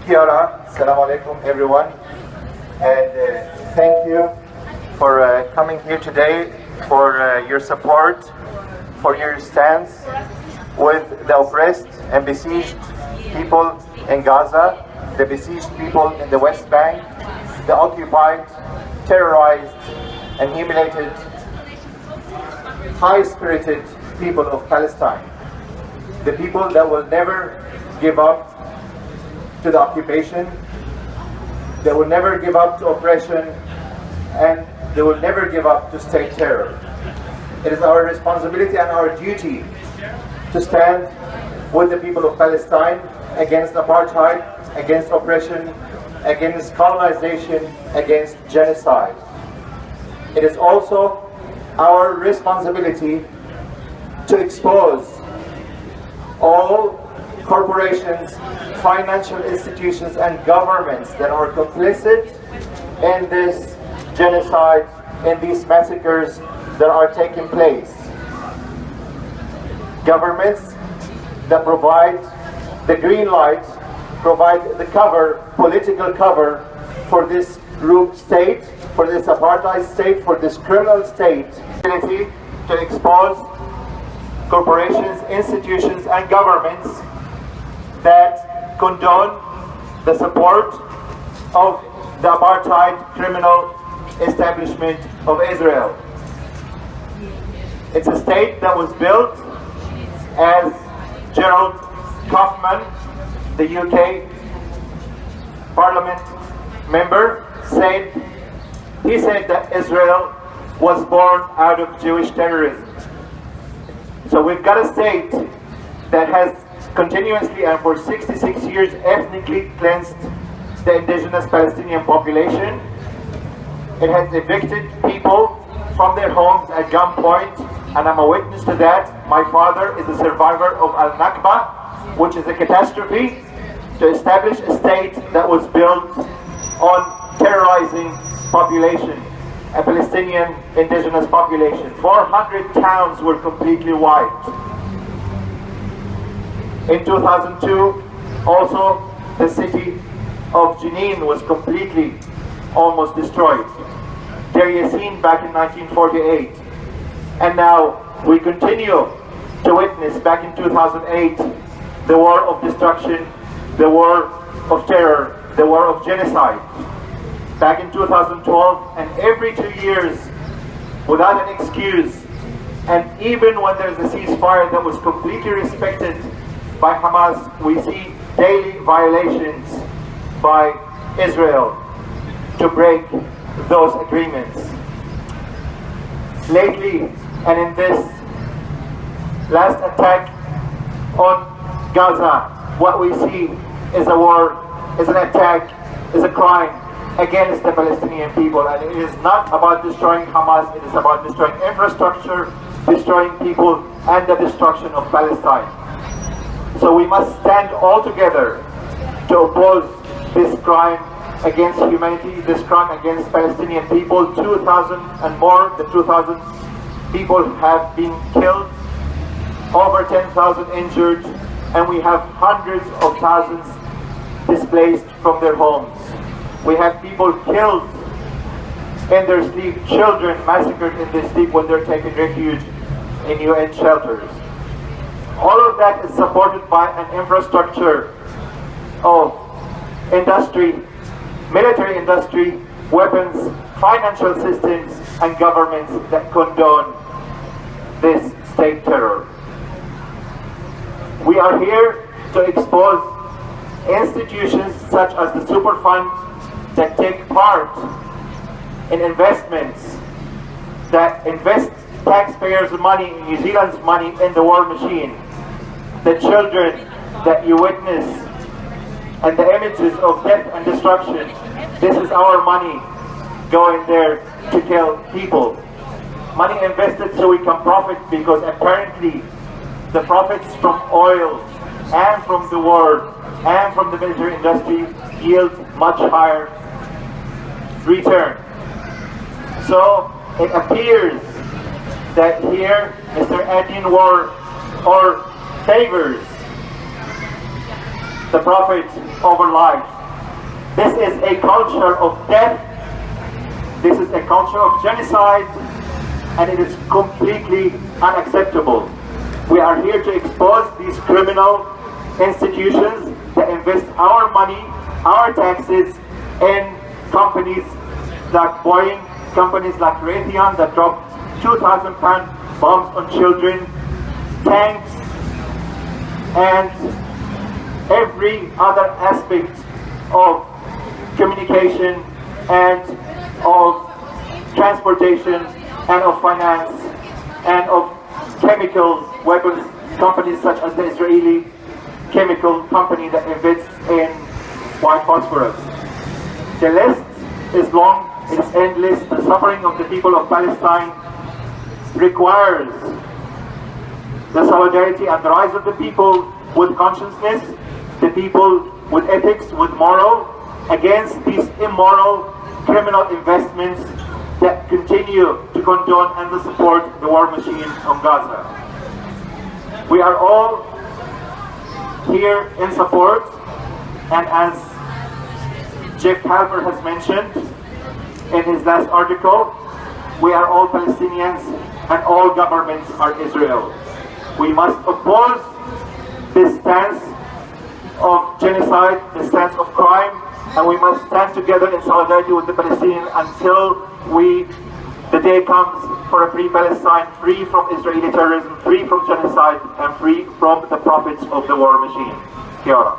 Kia ora, assalamu alaikum everyone, and thank you for coming here today, for your support, for your stance with the oppressed and besieged people in Gaza, the besieged people in the West Bank, the occupied, terrorized and humiliated, high-spirited people of Palestine, the people that will never give up to the occupation, they will never give up to oppression, and they will never give up to state terror. It is our responsibility and our duty to stand with the people of Palestine against apartheid, against oppression, against colonization, against genocide. It is also our responsibility to expose all corporations, financial institutions and governments that are complicit in this genocide, in these massacres that are taking place. Governments that provide the green light, provide the cover, political cover for this rogue state, for this apartheid state, for this criminal state, ability to expose corporations, institutions and governments that condone the support of the apartheid criminal establishment of Israel. It's a state that was built, as Gerald Kaufman, the UK Parliament member, said. He said that Israel was born out of Jewish terrorism. So we've got a state that has continuously and for 66 years ethnically cleansed the indigenous Palestinian population. It has evicted people from their homes at gunpoint, and I'm a witness to that. My father is a survivor of Al-Nakba, which is a catastrophe to establish a state that was built on terrorizing population, a Palestinian indigenous population. 400 towns were completely wiped. In 2002, also the city of Jenin was completely almost destroyed. Deir Yassin back in 1948. And now we continue to witness, back in 2008, the war of destruction, the war of terror, the war of genocide. Back in 2012, and every 2 years, without an excuse, and even when there's a ceasefire that was completely respected by Hamas, we see daily violations by Israel to break those agreements. Lately, and in this last attack on Gaza, what we see is a war, is an attack, is a crime against the Palestinian people. And it is not about destroying Hamas, it is about destroying infrastructure, destroying people, and the destruction of Palestine. So we must stand all together to oppose this crime against humanity, this crime against Palestinian people. 2,000 and more than 2,000 people have been killed, over 10,000 injured, and we have hundreds of thousands displaced from their homes. We have people killed in their sleep, children massacred in their sleep when they're taking refuge in UN shelters. All of that is supported by an infrastructure of industry, military industry, weapons, financial systems, and governments that condone this state terror. We are here to expose institutions such as the SuperFund that take part in investments, that invest taxpayers' money, New Zealand's money, in the war machine. The children that you witness and the images of death and destruction, this is our money going there to kill people. Money invested so we can profit, because apparently the profits from oil and from the war and from the military industry yield much higher return. So it appears that here Mr. Adin War favors the profit over life. This is a culture of death. This is a culture of genocide, and it is completely unacceptable. We are here to expose these criminal institutions that invest our money, our taxes in companies like Boeing, companies like Raytheon that drop 2,000-pound bombs on children, tanks, and every other aspect of communication and of transportation and of finance and of chemical weapons companies such as the Israeli chemical company that invests in white phosphorus. The list is long, it is endless. The suffering of the people of Palestine requires the solidarity and the rise of the people with consciousness, the people with ethics, with moral, against these immoral criminal investments that continue to condone and to support the war machine on Gaza. We are all here in support, and as Jeff Halper has mentioned in his last article, we are all Palestinians and all governments are Israel. We must oppose this stance of genocide, this stance of crime, and we must stand together in solidarity with the Palestinians until the day comes for a free Palestine, free from Israeli terrorism, free from genocide, and free from the profits of the war machine. Kia ora.